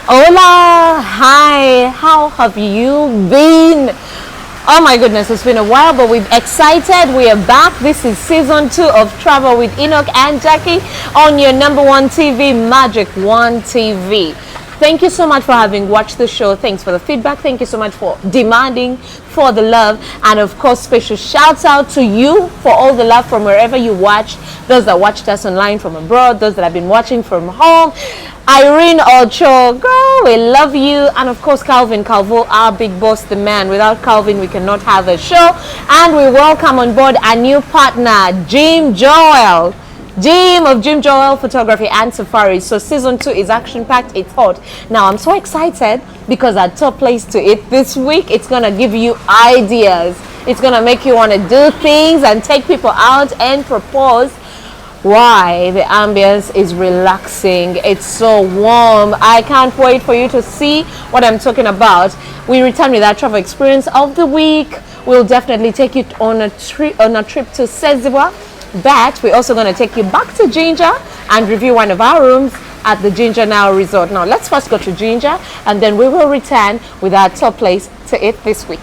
Hola, hi, how have you been? Oh my goodness, it's been a while, but we're excited. We are back. This is season 2 of Travel with Enock and Jaqi on your number one TV, Magic One TV. Thank you so much for having watched the show. Thanks for the feedback. Thank you so much for demanding, for the love, and of course, special shout out to you for all the love from wherever you watched. Those that watched us online from abroad, those that have been watching from home. Irene Ocho, girl, we love you. And of course, Calvin Calvo, our big boss, the man. Without Calvin, we cannot have a show. And we welcome on board a new partner, Jim Joel. Jim of Jim Joel Photography and Safari. So season 2 is action-packed, it's hot. Now I'm so excited because our top place to eat this week, it's gonna give you ideas. It's gonna make you want to do things and take people out and propose. Why? The ambience is relaxing. It's so warm. I can't wait for you to see what I'm talking about. We return with our travel experience of the week. We'll definitely take you on a trip to Ssezibwa. But we're also going to take you back to Jinja and review one of our rooms at the Jinja Nile resort. Now let's first go to Jinja and then we will return with our top place to eat this week.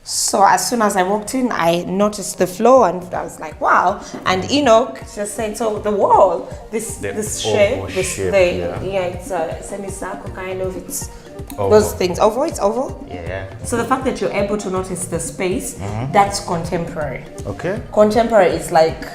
So as soon as I walked in, I noticed the floor and I was like, wow. And Enock just said, so the wall, this shape, it's a semicircle kind of, it's oval. Those things, oval, it's oval? Yeah. So the fact that you're able to notice the space, that's contemporary. Okay. Contemporary is like,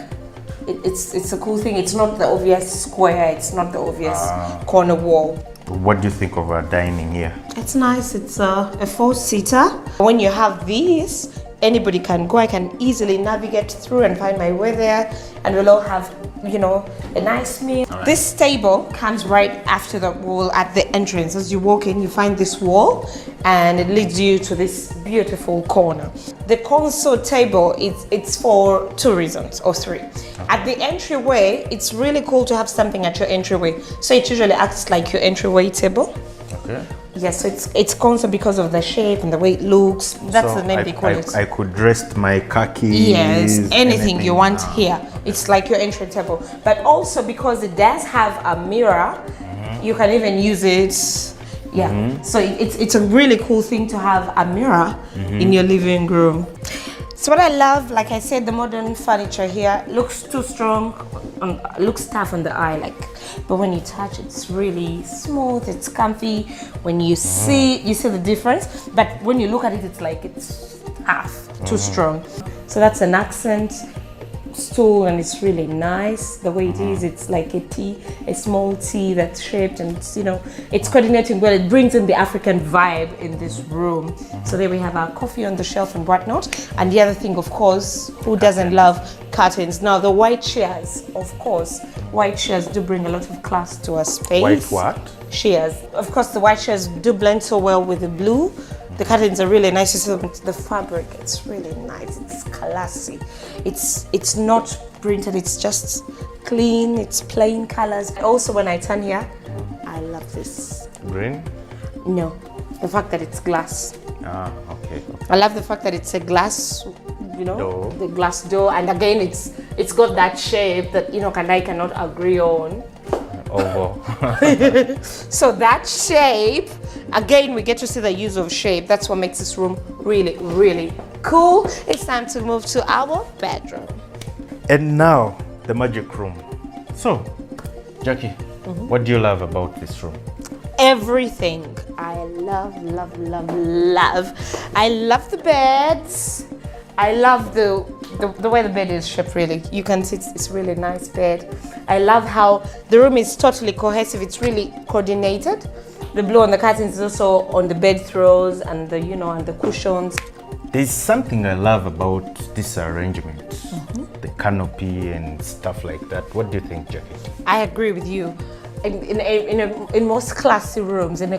it's a cool thing. It's not the obvious square, it's not the obvious corner wall. What do you think of our dining here? It's nice. It's a 4-seater. When you have these, anybody can go. I can easily navigate through and find my way there, and we'll all have, you know, a nice meal. Right. This table comes right after the wall at the entrance. As you walk in, you find this wall, and it leads you to this beautiful corner. The console table, it's for 2 reasons or 3. Okay. At the entryway, it's really cool to have something at your entryway. So it usually acts like your entryway table. Okay. Yes, so it's console because of the shape and the way it looks. That's the name they call it. I could rest my khakis. Yes, anything you want here. It's like your entry table. But also because it does have a mirror, you can even use it. Yeah, so it's a really cool thing to have a mirror in your living room. So what I love, like I said, the modern furniture here looks too strong, looks tough on the eye, but when you touch, it's really smooth, it's comfy. When you see the difference, but when you look at it, it's like it's half too strong. So that's an accent stool, and it's really nice the way it is. It's like a small T that's shaped, and it's, you know, it's coordinating well. It brings in the African vibe in this room. So there we have our coffee on the shelf and whatnot. And the other thing, of course, who doesn't love curtains? Now the white chairs, of course, white chairs do bring a lot of class to our space. White what? Chairs. Of course, the white chairs do blend so well with the blue. The curtains are really nice. You see the fabric, it's really nice. It's classy. It's not printed, it's just clean, it's plain colors. Also, when I turn here, I love this. Green? No, the fact that it's glass. Okay. I love the fact that it's a glass, you know, door. The glass door. And again, it's got that shape that Enock and I cannot agree on. Oval. So that shape, again, we get to see the use of shape. That's what makes this room really, really cool. It's time to move to our bedroom. And now, the magic room. So, Jaqi, what do you love about this room? Everything. I love. I love the beds. I love the way the bed is shaped, really. You can see it's really nice bed. I love how the room is totally cohesive. It's really coordinated. The blue on the curtains is also on the bed throws and the, you know, and the cushions. There's something I love about this arrangement. The canopy and stuff like that. What do you think, Jaqi? I agree with you. In most classy rooms, in a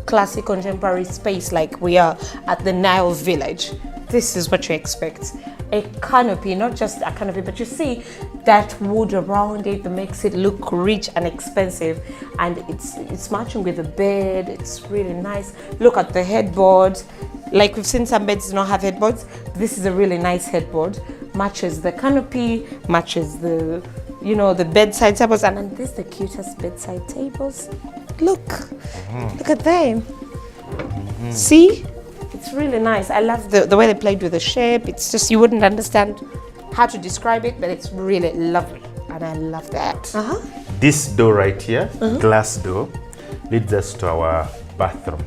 classic contemporary space like we are at the Nile village, this is what you expect. A canopy, not just a canopy, but you see that wood around it that makes it look rich and expensive, and it's matching with the bed. It's really nice. Look at the headboard. Like we've seen some beds do not have headboards. This is a really nice headboard. Matches the canopy, matches the the bedside tables, and then this is the cutest bedside tables. Look at them. See? It's really nice. I love the way they played with the shape. It's just, you wouldn't understand how to describe it, but it's really lovely. And I love that. This door right here, glass door, leads us to our bathroom.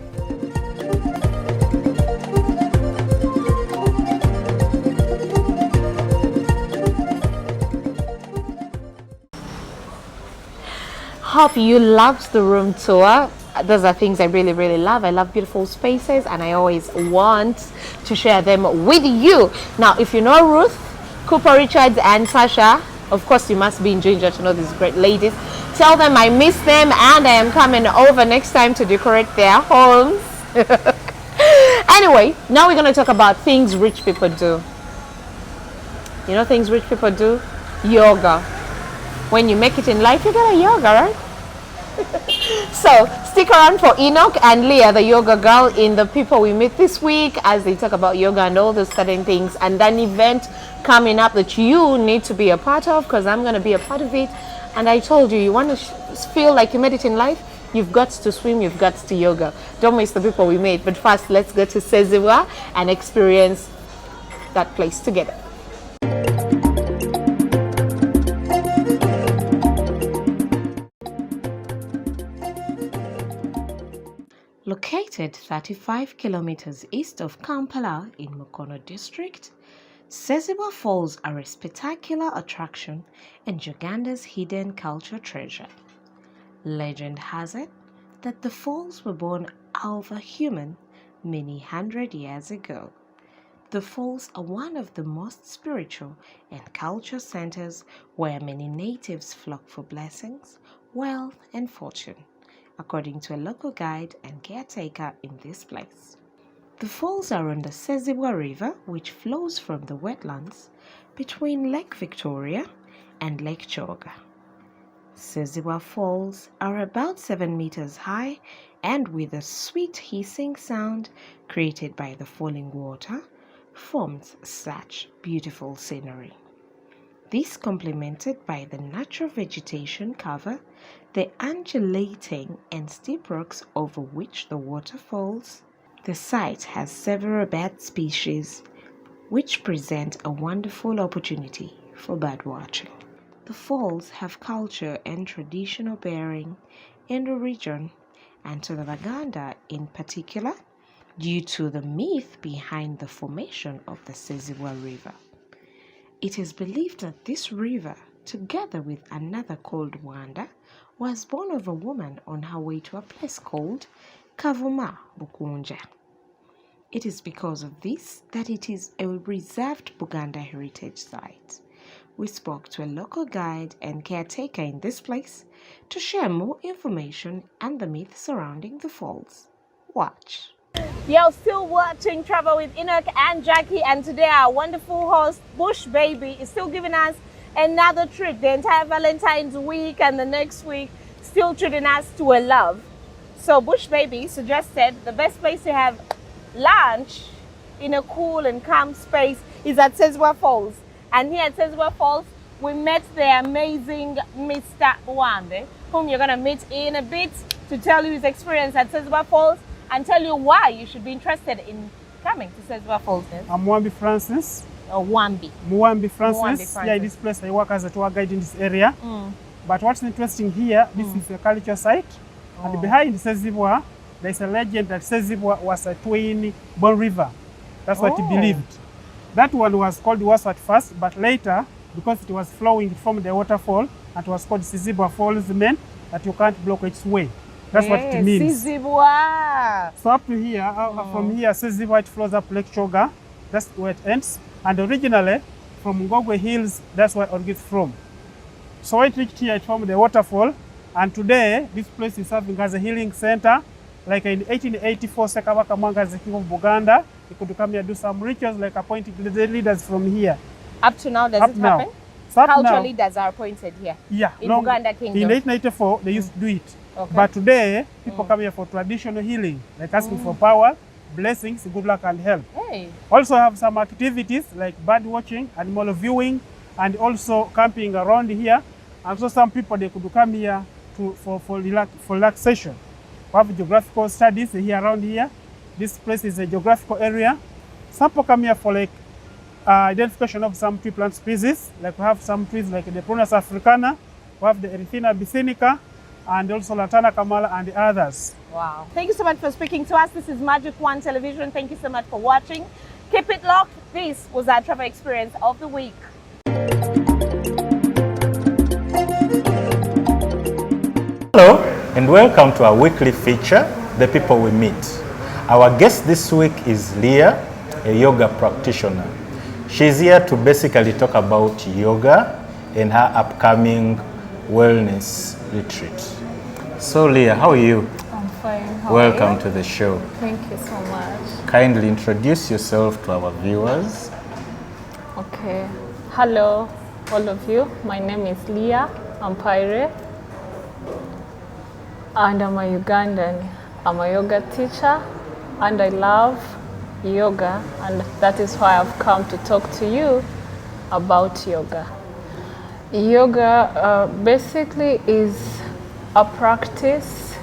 Hope you loved the room tour. Those are things I really, really love. I love beautiful spaces, and I always want to share them with you. Now, if you know Ruth, Cooper, Richards, and Tasha, of course you must be in Jinja to know these great ladies. Tell them I miss them, and I am coming over next time to decorate their homes. Anyway, now we're going to talk about things rich people do. You know things rich people do? Yoga. When you make it in life, you get a yoga, right? So stick around for Enock and Leah, the yoga girl, in the people we meet this week, as they talk about yoga and all those certain things, and an event coming up that you need to be a part of, because I'm going to be a part of it. And I told you, you want to feel like you made it in life, you've got to swim, you've got to yoga. Don't miss the people we meet. But first, let's go to Ssezibwa and experience that place together. Located 35 kilometers east of Kampala in Mukono district, Ssezibwa Falls are a spectacular attraction and Uganda's hidden culture treasure. Legend has it that the falls were born out of a human many hundred years ago. The falls are one of the most spiritual and cultural centers where many natives flock for blessings, wealth, and fortune, according to a local guide and caretaker in this place. The falls are on the Ssezibwa River, which flows from the wetlands between Lake Victoria and Lake Kyoga. Ssezibwa Falls are about 7 meters high, and with a sweet hissing sound created by the falling water, forms such beautiful scenery. This complemented by the natural vegetation cover, the undulating and steep rocks over which the water falls. The site has several bird species, which present a wonderful opportunity for bird watching. The falls have culture and traditional bearing in the region, and to the Uganda in particular, due to the myth behind the formation of the Ssezibwa River. It is believed that this river, together with another called Wanda, was born of a woman on her way to a place called Kavuma Bukunja. It is because of this that it is a reserved Buganda heritage site. We spoke to a local guide and caretaker in this place to share more information and the myth surrounding the falls. Watch. You're still watching Travel with Enock and Jaqi, and today our wonderful host, Bush Baby, is still giving us another treat. The entire Valentine's week and the next week, still treating us to a love. So Bush Baby suggested the best place to have lunch in a cool and calm space is at Ssezibwa Falls. And here at Ssezibwa Falls, we met the amazing Mr. Wande, whom you're going to meet in a bit, to tell you his experience at Ssezibwa Falls and tell you why you should be interested in coming to Ssezibwa Falls. I'm Mwambi Francis. Mwambi Francis. Yeah, in this place I work as a tour guide in this area. But what's interesting here, this is a culture site. And behind Ssezibwa, there's a legend that Ssezibwa was a twin-born river. That's what he believed. That one was called Waso at first, but later, because it was flowing from the waterfall, it was called Ssezibwa Falls, meant that you can't block its way. That's what it means. Ssezibwa. So up to here, from here, Ssezibwa, it flows up Lake Kyoga. That's where it ends. And originally, from Ngogwe Hills, that's where it gets from. So it reached here, it formed the waterfall. And today, this place is serving as a healing center Like in 1884, Ssekabaka Mwanga is the king of Buganda. He could come here, do some rituals, like appointing the leaders from here. Up to now, does it happen? So cultural leaders are appointed here. Yeah. In Buganda Kingdom. In 1894, they used to do it. Okay. But today, people come here for traditional healing, like asking for power, blessings, good luck, and health. Hey. Also have some activities like bird watching, animal viewing, and also camping around here. And so some people, they could come here for relaxation. We have geographical studies here around here. This place is a geographical area. Some people come here for like identification of some tree plant species. Like we have some trees like the Prunus africana, we have the Erythina bicinica, and also Lantana Kamala and the others. Wow. Thank you so much for speaking to us. This is Magic One Television. Thank you so much for watching. Keep it locked. This was our travel experience of the week. Hello and welcome to our weekly feature, The People We Meet. Our guest this week is Leah, a yoga practitioner. She's here to basically talk about yoga and her upcoming wellness retreat. So Leah, how are you? I'm fine. How Welcome are you? to the show. Thank you so much. Kindly introduce yourself to our viewers. Okay. Hello, all of you. My name is Leah Ampaire, and I'm a Ugandan. I'm a yoga teacher, and I love yoga, and that is why I've come to talk to you about yoga. Yoga basically is a practice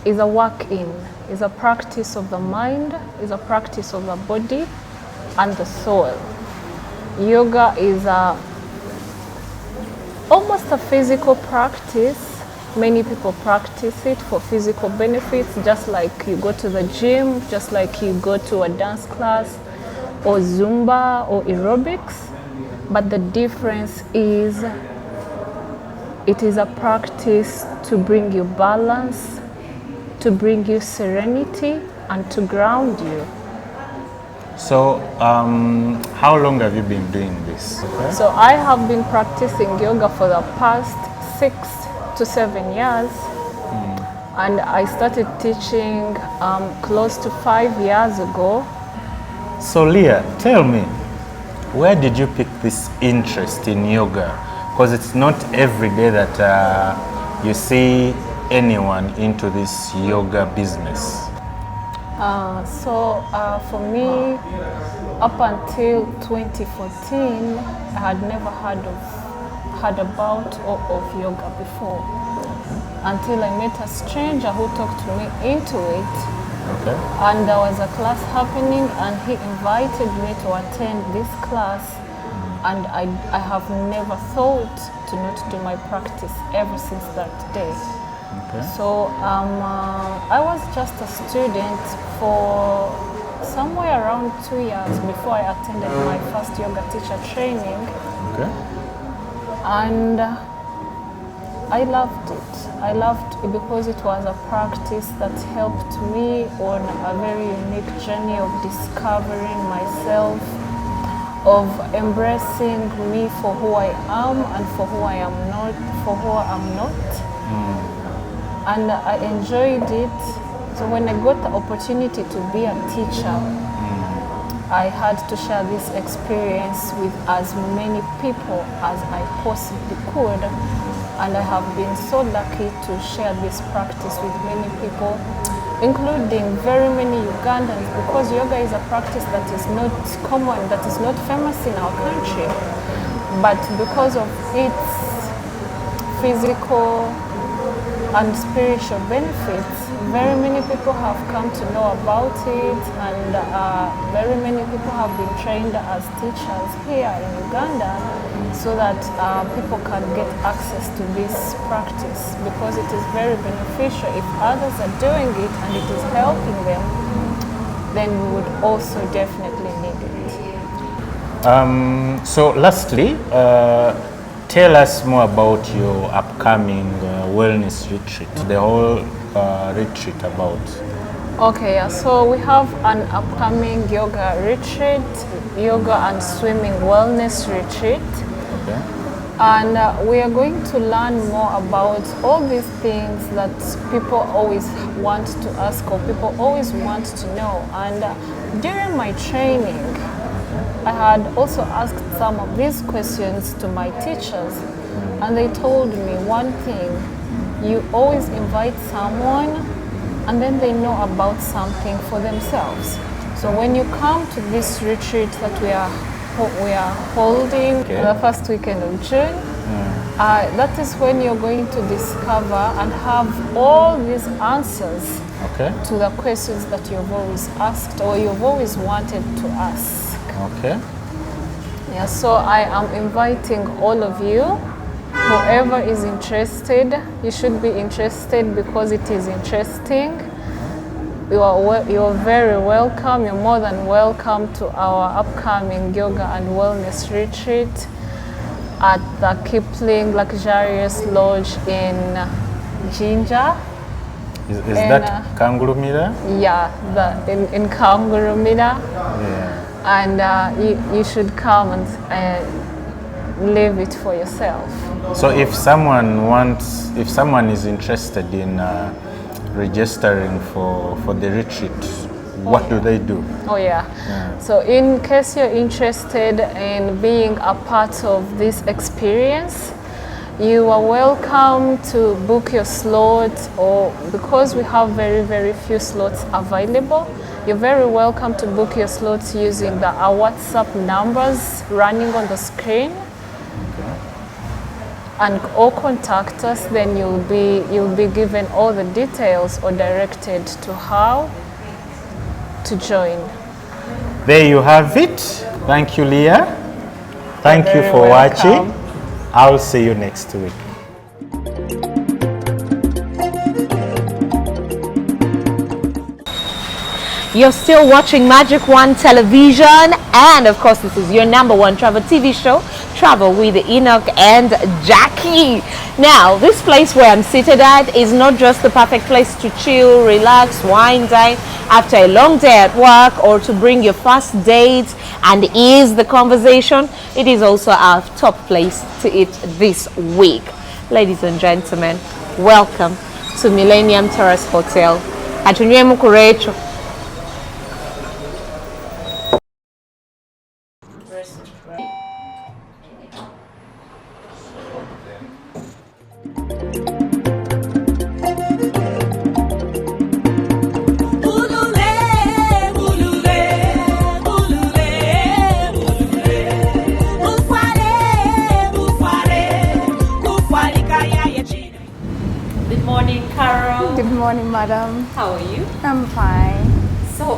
is a work-in, is a practice of the mind, is a practice of the body and the soul. Yoga is almost a physical practice. Many people practice it for physical benefits, just like you go to the gym, just like you go to a dance class or Zumba or aerobics. But the difference is it is a practice to bring you balance, to bring you serenity, and to ground you. So, how long have you been doing this? Okay. So I have been practicing yoga for the past 6 to 7 years, and I started teaching close to 5 years ago. So Leah, tell me, where did you pick this interest in yoga? Because it's not every day that you see anyone into this yoga business. For me, up until 2014, I had never had a bout of yoga before, until I met a stranger who talked me into it. Okay. And there was a class happening, and he invited me to attend this class, and I have never thought to not do my practice ever since that day. Okay. So I was just a student for somewhere around 2 years before I attended my first yoga teacher training. Okay. And I loved it. I loved it because it was a practice that helped me on a very unique journey of discovering myself, of embracing me for who I am and for who I am not, And I enjoyed it. So when I got the opportunity to be a teacher, I had to share this experience with as many people as I possibly could. And I have been so lucky to share this practice with many people, including very many Ugandans, because yoga is a practice that is not common, that is not famous in our country. But because of its physical and spiritual benefits, very many people have come to know about it, and very many people have been trained as teachers here in Uganda, so that people can get access to this practice, because it is very beneficial. If others are doing it and it is helping them, then we would also definitely need it. So lastly, tell us more about your upcoming wellness retreat, the whole retreat about. Okay, yeah, so we have an upcoming yoga retreat, yoga and swimming wellness retreat. Okay. And we are going to learn more about all these things that people always want to ask or people always want to know. And during my training, I had also asked some of these questions to my teachers, and they told me one thing: you always invite someone and then they know about something for themselves. So when you come to this retreat that we are holding the first weekend of June, that is when you're going to discover and have all these answers to the questions that you've always asked or you've always wanted to ask. Okay. Yeah, so I am inviting all of you, whoever is interested. You should be interested because it is interesting. You're very welcome. You're more than welcome to our upcoming yoga and wellness retreat at the Kipling Luxurious Lodge in Jinja. Is that Kangaroo Mira? Yeah, in Kangaroo Mira. Yeah. And you should come and live it for yourself. So if someone is interested in registering for the retreat, what do they do? Oh yeah. So in case you're interested in being a part of this experience, you are welcome to book your slot, or because we have very, very few slots available, you're very welcome to book your slots using our WhatsApp numbers running on the screen. And or contact us, then you'll be given all the details or directed to how to join. There you have it. Thank you, Leah. Thank you for watching. I'll see you next week. You're still watching Magic One Television, and of course this is your #1 travel TV show, Travel with Enock and Jaqi. Now, this place where I'm seated at is not just the perfect place to chill, relax, wine, dine after a long day at work, or to bring your first date and ease the conversation. It is also our top place to eat this week. Ladies and gentlemen, welcome to Millennium Terrace Hotel. Atunywe mukurecho. Good morning, madam. How are you? I'm fine. So,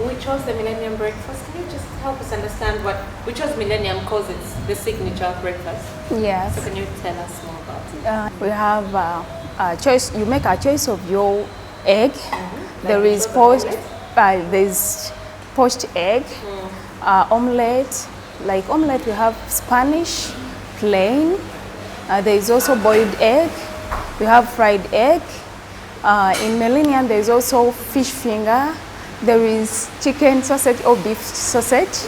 we chose the Millennium Breakfast. Can you just help us understand we chose Millennium because it's the signature breakfast? Yes. So, can you tell us more about it? We have a choice. You make a choice of your egg. There is there's poached egg, omelette. Like omelette, we have Spanish, plain. There is also boiled egg. We have fried egg. In Millennium, there is also fish finger. There is chicken sausage or beef sausage.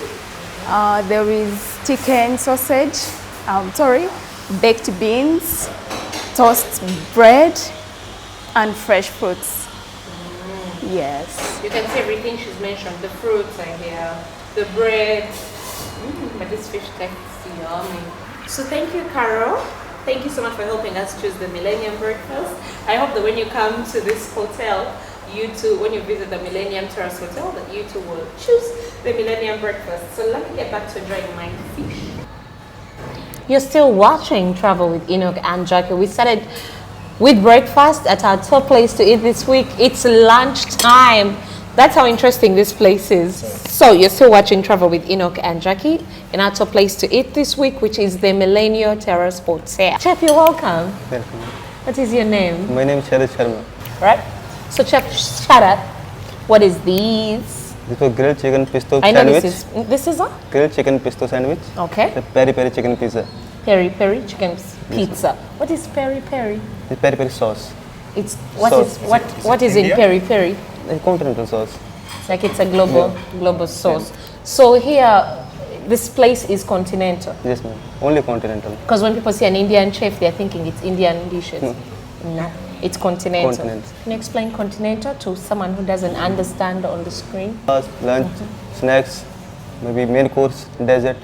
There is chicken sausage, baked beans, toast bread, and fresh fruits. Yes. You can see everything she's mentioned. The fruits are here, the bread. But this fish tastes yummy. So thank you, Carol. Thank you so much for helping us choose the Millennium Breakfast. I hope that when you come to this hotel, you too, when you visit the Millennium Terrace Hotel, that you too will choose the Millennium Breakfast. So let me get back to enjoying my fish. You're still watching Travel with Enock and Jaqi. We started with breakfast at our top place to eat this week. It's lunchtime. That's how interesting this place is. So you're still watching Travel with Enock and Jaqi in our top place to eat this week, which is the Millennial Terrace Hotel. Chef, you're welcome. Welcome. What is your name? My name is Terrace. Right. So Chef, shut up. What is this? This is grilled chicken pesto I know sandwich. this is a Grilled chicken pesto sandwich. okay. The peri peri chicken pizza. Peri peri chicken pizza. What is peri peri? The peri peri sauce. It's Sauce. what is in peri peri? The continental sauce. Like it's a global sauce. So here, this place is continental? Yes, ma'am. Only continental. Because when people see an Indian chef, they're thinking it's Indian dishes. No, it's continental. Continental. Can you explain continental to someone who doesn't understand on the screen? Lunch, snacks, maybe main course, dessert.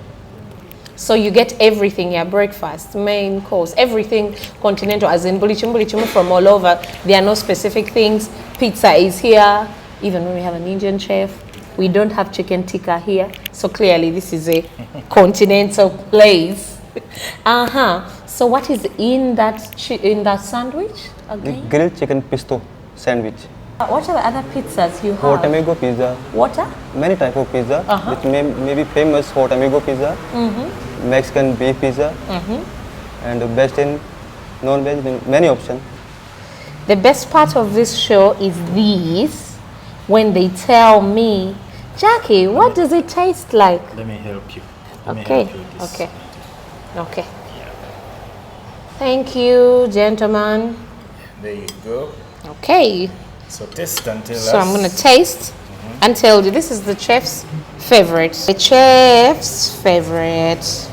So you get everything here, breakfast, main course, everything continental, as in bulichum from all over. There are no specific things. Pizza is here. Even when we have an Indian chef, we don't have chicken tikka here. So clearly this is a continental place. So what is in that sandwich? Okay. Grilled chicken pesto sandwich. What are the other pizzas you have? Hot amigo pizza. Water? Many type of pizza. Which may be famous hot amigo pizza. Mexican beef pizza. And best in non-veg, many options. The best part of this show is these, when they tell me, Jaqi, what does it taste like? Let me help you. Okay. Thank you, gentlemen. There you go. Okay. So taste and tell us. So I'm going to taste and tell you. This is the chef's favorite. The chef's favorite.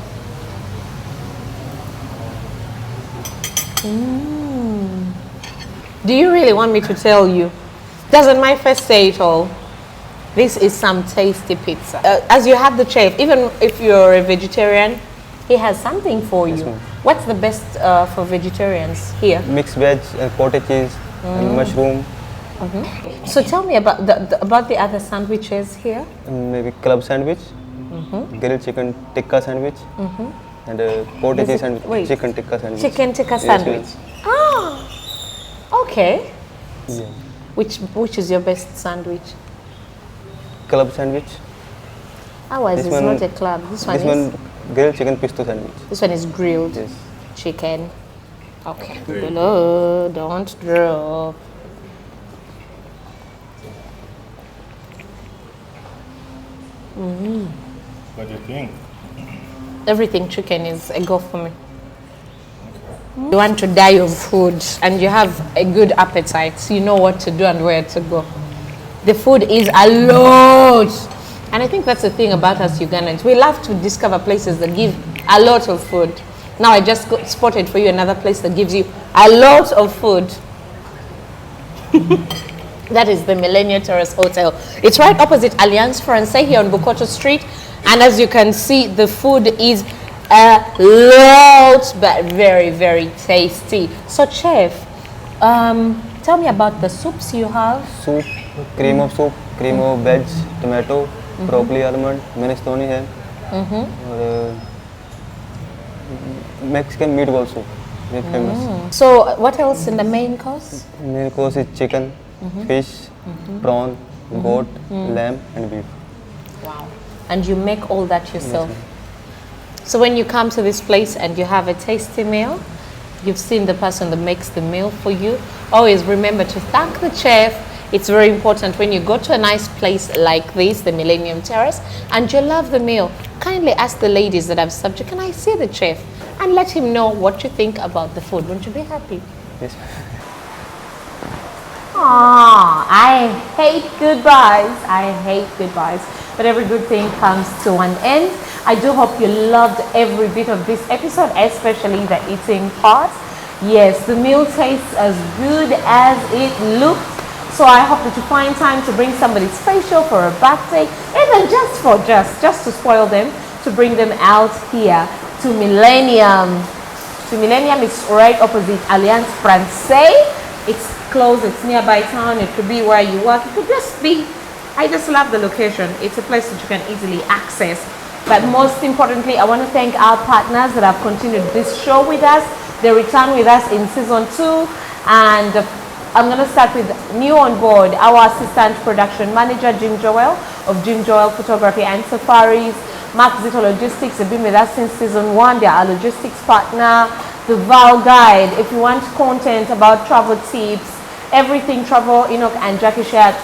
Do you really want me to tell you? Doesn't my face say it all? This is some tasty pizza. As you have the chef, even if you're a vegetarian, he has something for you. What's the best for vegetarians here? Mixed veg and cottage cheese and mushroom. So tell me about the other sandwiches here. Maybe club sandwich, grilled chicken tikka sandwich, and cottage cheese sandwich, wait. chicken tikka sandwich. Chicken tikka Yes, sandwich. yes. Okay. Yeah. Which is your best sandwich? Club sandwich. Ours This is one- not a club. This one This is. one grilled chicken pesto sandwich. This one is grilled Yes. chicken. Okay. Hello, don't drop. What do you think? Everything chicken is a go for me. You want to die of food and you have a good appetite, so you know what to do and where to go. The food is a lot. And I think that's the thing about us Ugandans. We love to discover places that give a lot of food. Now I just spotted for you another place that gives you a lot of food. That is the Millennial Terrace Hotel. It's right opposite Alliance Francaise here on Bukoto Street. And as you can see, the food is a lot, but very, very tasty. So chef, tell me about the soups you have. Soup, cream of veg, tomato, broccoli, almond, minestrone है, और Mexican meatball soup, very famous. So what else in the main course? Main course is chicken, fish, prawn, goat, lamb, and beef. Wow. And you make all that yourself. So when you come to this place and you have a tasty meal, you've seen the person that makes the meal for you. Always remember to thank the chef. It's very important when you go to a nice place like this, the Millennium Terrace, and you love the meal. Kindly ask the ladies that have served you, can I see the chef? And let him know what you think about the food. Won't you be happy? Yes. Aww, I hate goodbyes. I hate goodbyes. But every good thing comes to an end. I do hope you loved every bit of this episode, especially the eating part. Yes, the meal tastes as good as it looks. So I hope that you find time to bring somebody special for a birthday, even just to spoil them, to bring them out here to Millennium. To Millennium is right opposite Alliance Francaise. It's close, it's nearby town, it could be where you work, it could just be, I just love the location. It's a place that you can easily access. But most importantly, I want to thank our partners that have continued this show with us. They return with us in season 2, and I'm going to start with new on board, our assistant production manager, Jim Joel of Jim Joel Photography and Safaris. Mark Zito Logistics have been with us since season 1. They are our logistics partner. The Val Guide, if you want content about travel tips, everything travel, Enock and Jaqi share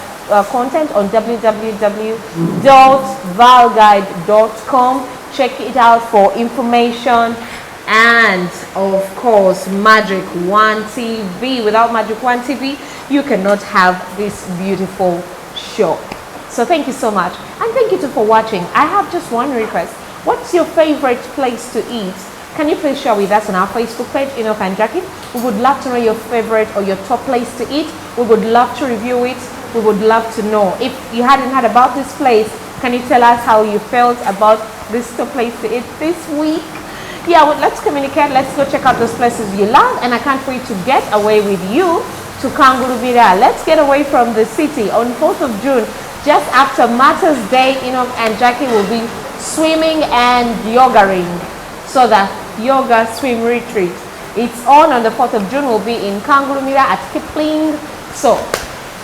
content on www.valguide.com. Check it out for information. And of course, Magic One TV. Without Magic One TV, you cannot have this beautiful show. So thank you so much, and thank you too for watching. I have just one request. What's your favorite place to eat? Can you please share with us on our Facebook page, Enock and Jaqi? We would love to know your favorite or your top place to eat. We would love to review it. We would love to know. If you hadn't heard about this place, can you tell us how you felt about this top place to eat this week? Yeah, well, let's communicate. Let's go check out those places you love. And I can't wait to get away with you to Kangulubira. Let's get away from the city on 4th of June. Just after Mother's Day, Enock and Jaqi will be swimming and yogaing. So the yoga swim retreat, it's on the 4th of June. We'll be in Kangulubira at Kipling. So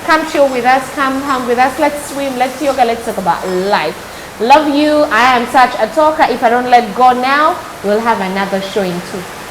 come chill with us, come hang with us. Let's swim, let's yoga, let's talk about life. Love you. I am such a talker. If I don't let go now, we'll have another show in 2.